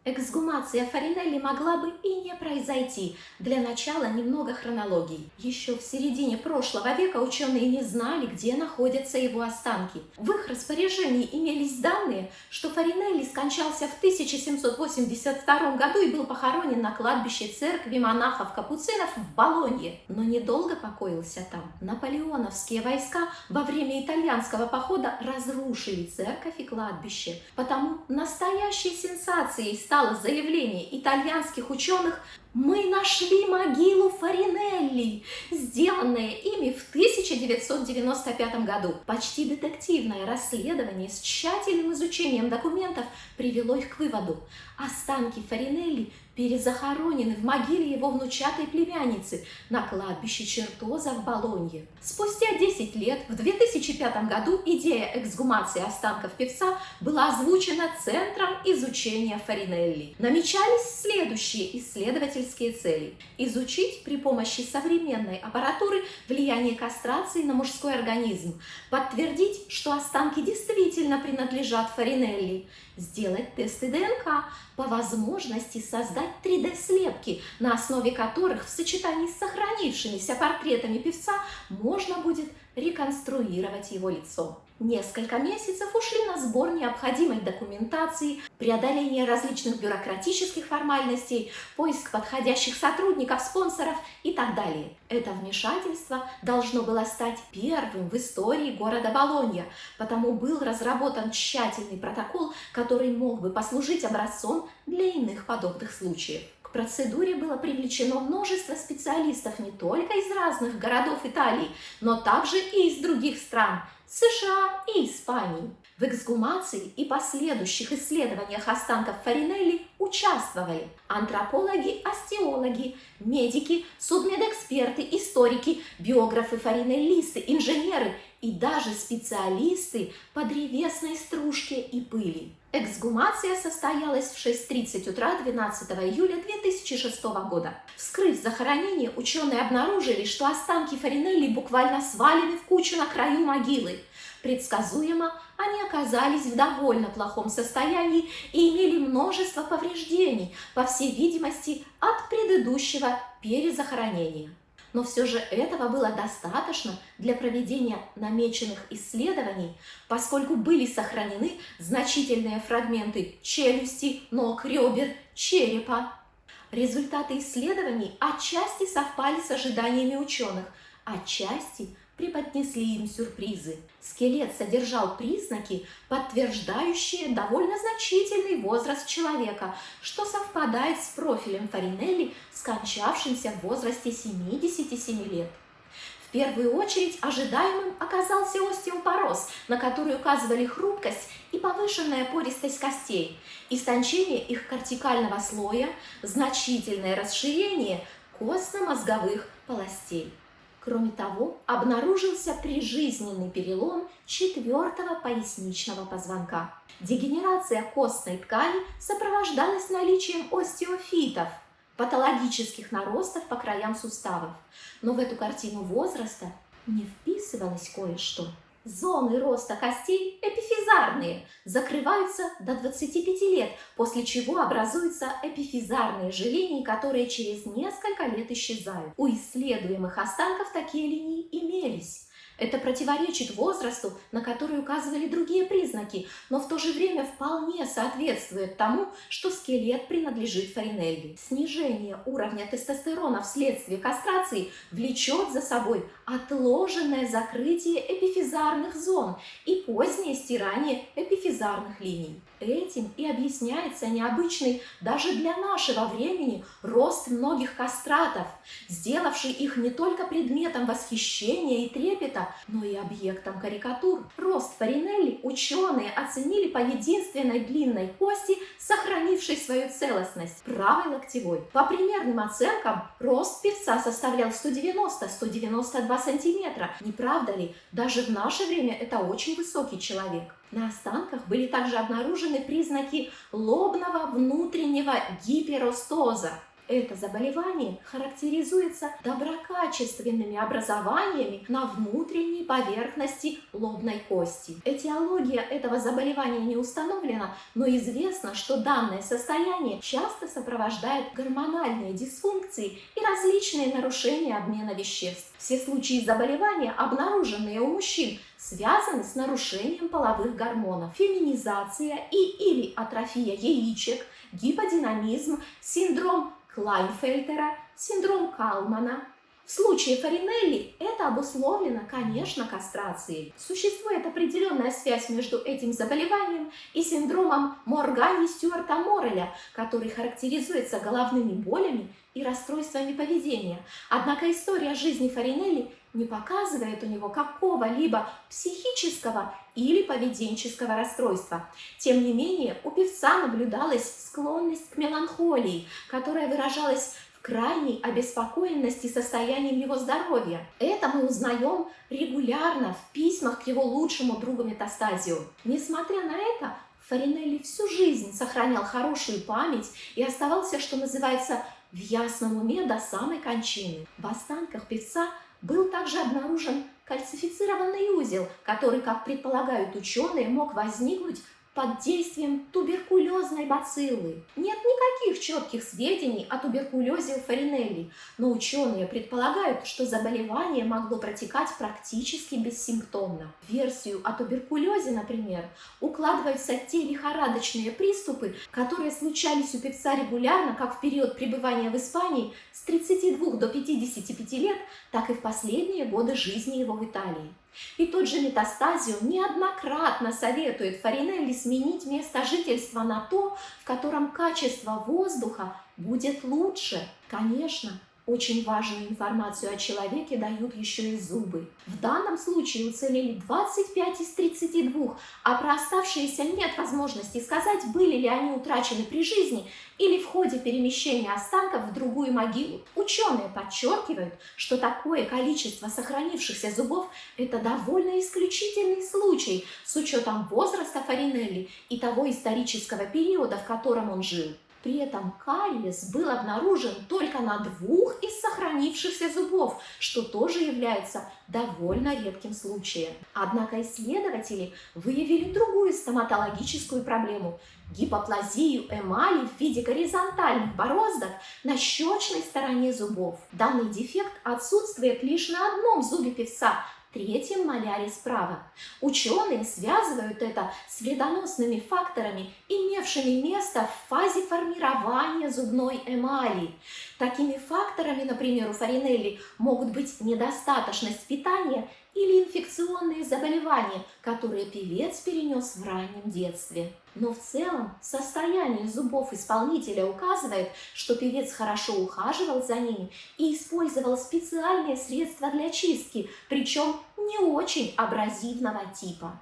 Эксгумация Фаринелли могла бы и не произойти. Для начала немного хронологии. Еще в середине прошлого века ученые не знали, где находятся его останки. В их распоряжении имелись данные, что Фаринелли скончался в 1782 году и был похоронен на кладбище церкви монахов-капуцинов в Болонье, но недолго покоился там. Наполеоновские войска во время итальянского похода разрушили церковь и кладбище. Потому настоящей сенсацией стало заявление итальянских ученых: «Мы нашли могилу Фаринелли», сделанное ими в 1995 году. Почти детективное расследование с тщательным изучением документов привело их к выводу: останки Фаринелли перезахоронены в могиле его внучатой племянницы на кладбище Чертоза в Болонье. Спустя 10 лет, в 2005 году, идея эксгумации останков певца была озвучена Центром изучения Фаринелли. Намечались следующие исследовательские цели: изучить при помощи современной аппаратуры влияние кастрации на мужской организм, подтвердить, что останки действительно принадлежат Фаринелли, сделать тесты ДНК, по возможности создать 3D-слепки, на основе которых в сочетании с сохранившимися портретами певца можно будет реконструировать его лицо. Несколько месяцев ушли на сбор необходимой документации, преодоление различных бюрократических формальностей, поиск подходящих сотрудников, спонсоров и так далее. Это вмешательство должно было стать первым в истории города Болонья, потому был разработан тщательный протокол, который мог бы послужить образцом для иных подобных случаев. К процедуре было привлечено множество специалистов не только из разных городов Италии, но также и из других стран – США и Испании. В эксгумации и последующих исследованиях останков Фаринелли участвовали антропологи, остеологи, медики, судмедэксперты, историки, биографы фаринеллисты, инженеры и даже специалисты по древесной стружке и пыли. Эксгумация состоялась в 6:30 утра 12 июля 2006 года. Вскрыв захоронение, ученые обнаружили, что останки Фаринелли буквально свалены в кучу на краю могилы. Предсказуемо, они оказались в довольно плохом состоянии и имели множество повреждений, по всей видимости, от предыдущего перезахоронения. Но все же этого было достаточно для проведения намеченных исследований, поскольку были сохранены значительные фрагменты челюсти, ног, ребер, черепа. Результаты исследований отчасти совпали с ожиданиями ученых, отчасти преподнесли им сюрпризы. Скелет содержал признаки, подтверждающие довольно значительный возраст человека, что совпадает с профилем Фаринелли, скончавшимся в возрасте 77 лет. В первую очередь ожидаемым оказался остеопороз, на который указывали хрупкость и повышенная пористость костей, истончение их кортикального слоя, значительное расширение костно-мозговых полостей. Кроме того, обнаружился прижизненный перелом 4-го поясничного позвонка. Дегенерация костной ткани сопровождалась наличием остеофитов, патологических наростов по краям суставов. Но в эту картину возраста не вписывалось кое-что. Зоны роста костей эпифизарные, закрываются до 25 лет, после чего образуются эпифизарные же линии, которые через несколько лет исчезают. У исследуемых останков такие линии имелись. Это противоречит возрасту, на который указывали другие признаки, но в то же время вполне соответствует тому, что скелет принадлежит Фаринелли. Снижение уровня тестостерона вследствие кастрации влечет за собой отложенное закрытие эпифизарных зон и позднее стирание эпифизарных линий. Этим и объясняется необычный даже для нашего времени рост многих кастратов, сделавший их не только предметом восхищения и трепета, но и объектом карикатур. Рост Фаринелли ученые оценили по единственной длинной кости, сохранившей свою целостность – правой локтевой. По примерным оценкам, рост певца составлял 190-192 сантиметра. Не правда ли? Даже в наше время это очень высокий человек. На останках были также обнаружены признаки лобного внутреннего гиперостоза. Это заболевание характеризуется доброкачественными образованиями на внутренней поверхности лобной кости. Этиология этого заболевания не установлена, но известно, что данное состояние часто сопровождает гормональные дисфункции и различные нарушения обмена веществ. Все случаи заболевания, обнаруженные у мужчин, связаны с нарушением половых гормонов. Феминизация или атрофия яичек, гиподинамизм, синдром Клайнфельтера, синдром Калмана. В случае Фаринелли это обусловлено, конечно, кастрацией. Существует определенная связь между этим заболеванием и синдромом Моргани-Стюарта-Морреля, который характеризуется головными болями и расстройствами поведения. Однако история жизни Фаринелли не показывает у него какого-либо психического или поведенческого расстройства. Тем не менее, у певца наблюдалась склонность к меланхолии, которая выражалась в крайней обеспокоенности состоянием его здоровья. Это мы узнаем регулярно в письмах к его лучшему другу Метастазио. Несмотря на это, Фаринелли всю жизнь сохранял хорошую память и оставался, что называется, в ясном уме до самой кончины. В останках певца был также обнаружен кальцифицированный узел, который, как предполагают ученые, мог возникнуть под действием туберкулезной бациллы. Нет никаких четких сведений о туберкулезе у Фаринелли, но ученые предполагают, что заболевание могло протекать практически бессимптомно. В версию о туберкулезе, например, укладываются те лихорадочные приступы, которые случались у певца регулярно как в период пребывания в Испании с 32 до 55 лет, так и в последние годы жизни его в Италии. И тот же Метастазио неоднократно советует Фаринелли сменить место жительства на то, в котором качество воздуха будет лучше. Конечно, очень важную информацию о человеке дают еще и зубы. В данном случае уцелели 25 из 32, а про оставшиеся нет возможности сказать, были ли они утрачены при жизни или в ходе перемещения останков в другую могилу. Ученые подчеркивают, что такое количество сохранившихся зубов – это довольно исключительный случай с учетом возраста Фаринелли и того исторического периода, в котором он жил. При этом кариес был обнаружен только на 2 из сохранившихся зубов, что тоже является довольно редким случаем. Однако исследователи выявили другую стоматологическую проблему – гипоплазию эмали в виде горизонтальных бороздок на щечной стороне зубов. Данный дефект отсутствует лишь на одном зубе певца, третьем моляре справа. Ученые связывают это с вредоносными факторами, имевшими место в фазе формирования зубной эмали. Такими факторами, например, у Фаринелли могут быть недостаточность питания или инфекционные заболевания, которые певец перенес в раннем детстве. Но в целом состояние зубов исполнителя указывает, что певец хорошо ухаживал за ними и использовал специальные средства для чистки, причем не очень абразивного типа.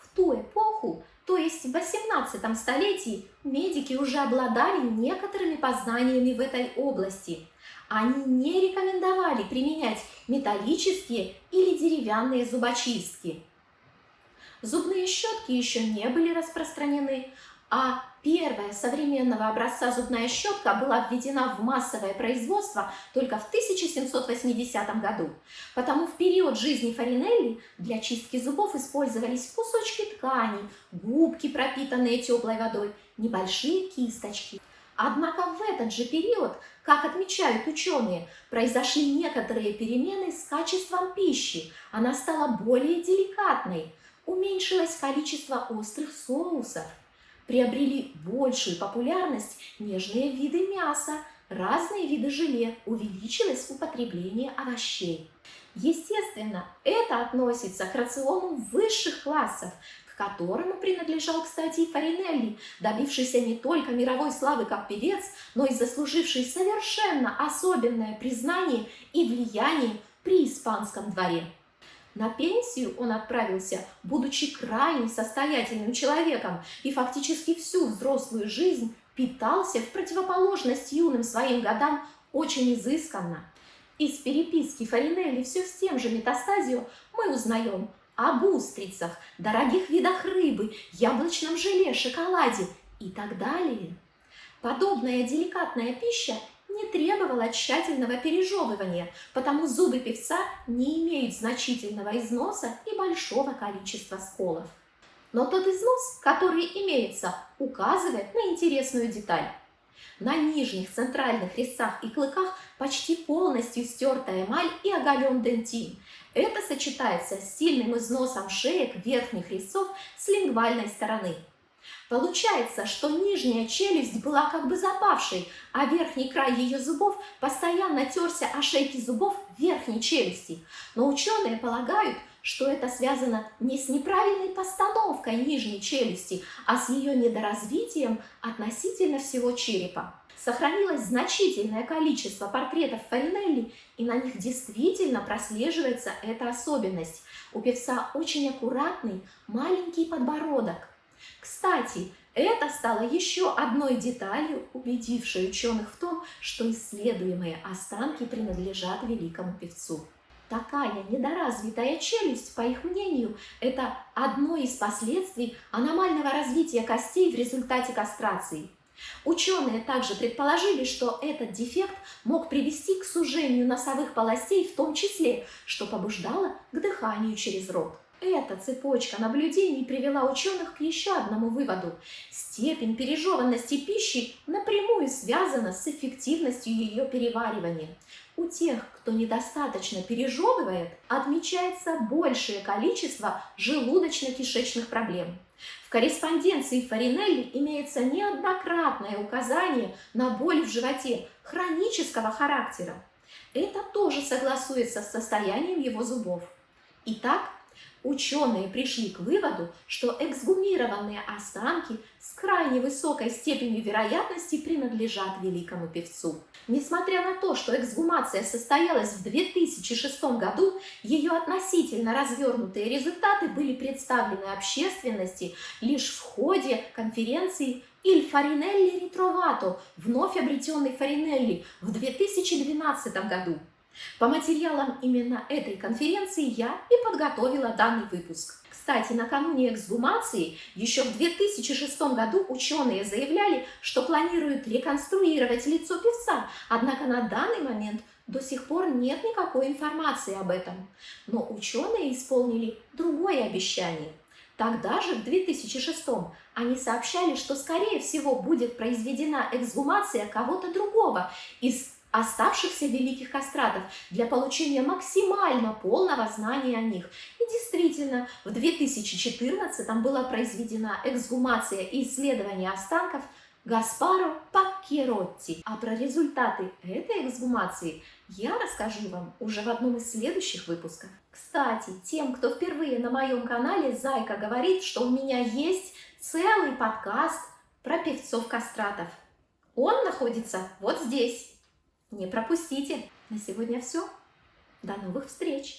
В ту эпоху, то есть в 18 столетии, медики уже обладали некоторыми познаниями в этой области. Они не рекомендовали применять металлические или деревянные зубочистки. Зубные щетки еще не были распространены, а первая современного образца зубная щетка была введена в массовое производство только в 1780 году. Потому в период жизни Фаринелли для чистки зубов использовались кусочки ткани, губки, пропитанные теплой водой, небольшие кисточки. Однако в этот же период, как отмечают ученые, произошли некоторые перемены с качеством пищи. Она стала более деликатной, уменьшилось количество острых соусов, приобрели большую популярность нежные виды мяса, разные виды желе, увеличилось употребление овощей. Естественно, это относится к рациону высших классов, к которому принадлежал, кстати, и Фаринелли, добившийся не только мировой славы как певец, но и заслуживший совершенно особенное признание и влияние при испанском дворе. На пенсию он отправился, будучи крайне состоятельным человеком, и фактически всю взрослую жизнь питался в противоположность юным своим годам очень изысканно. Из переписки Фаринелли все с тем же Метастазио мы узнаем об устрицах, дорогих видах рыбы, яблочном желе, шоколаде и так далее. Подобная деликатная пища требовала тщательного пережевывания, потому зубы певца не имеют значительного износа и большого количества сколов. Но тот износ, который имеется, указывает на интересную деталь. На нижних центральных резцах и клыках почти полностью стертая эмаль и оголен дентин. Это сочетается с сильным износом шеек верхних резцов с лингвальной стороны. Получается, что нижняя челюсть была как бы запавшей, а верхний край ее зубов постоянно терся о шейки зубов верхней челюсти. Но ученые полагают, что это связано не с неправильной постановкой нижней челюсти, а с ее недоразвитием относительно всего черепа. Сохранилось значительное количество портретов Фаринелли, и на них действительно прослеживается эта особенность. У певца очень аккуратный маленький подбородок. Кстати, это стало еще одной деталью, убедившей ученых в том, что исследуемые останки принадлежат великому певцу. Такая недоразвитая челюсть, по их мнению, это одно из последствий аномального развития костей в результате кастрации. Ученые также предположили, что этот дефект мог привести к сужению носовых полостей в том числе, что побуждало к дыханию через рот. Эта цепочка наблюдений привела ученых к еще одному выводу. Степень пережеванности пищи напрямую связана с эффективностью ее переваривания. У тех, кто недостаточно пережевывает, отмечается большее количество желудочно-кишечных проблем. В корреспонденции Фаринелли имеется неоднократное указание на боль в животе хронического характера. Это тоже согласуется с состоянием его зубов. Итак, ученые пришли к выводу, что эксгумированные останки с крайне высокой степенью вероятности принадлежат великому певцу. Несмотря на то, что эксгумация состоялась в 2006 году, ее относительно развернутые результаты были представлены общественности лишь в ходе конференции «Il Farinelli Ritrovato», вновь обретенный Фаринелли, в 2012 году. По материалам именно этой конференции я и подготовила данный выпуск. Кстати, накануне эксгумации, еще в 2006 году ученые заявляли, что планируют реконструировать лицо певца, однако на данный момент до сих пор нет никакой информации об этом. Но ученые исполнили другое обещание. Тогда же, в 2006 они сообщали, что скорее всего будет произведена эксгумация кого-то другого из оставшихся великих кастратов для получения максимально полного знания о них. И действительно, в 2014 была произведена эксгумация и исследование останков Гаспаро Паккеротти. А про результаты этой эксгумации я расскажу вам уже в одном из следующих выпусков. Кстати, тем, кто впервые на моем канале, Зайка говорит, что у меня есть целый подкаст про певцов-кастратов. Он находится вот здесь. Не пропустите. На сегодня все. До новых встреч!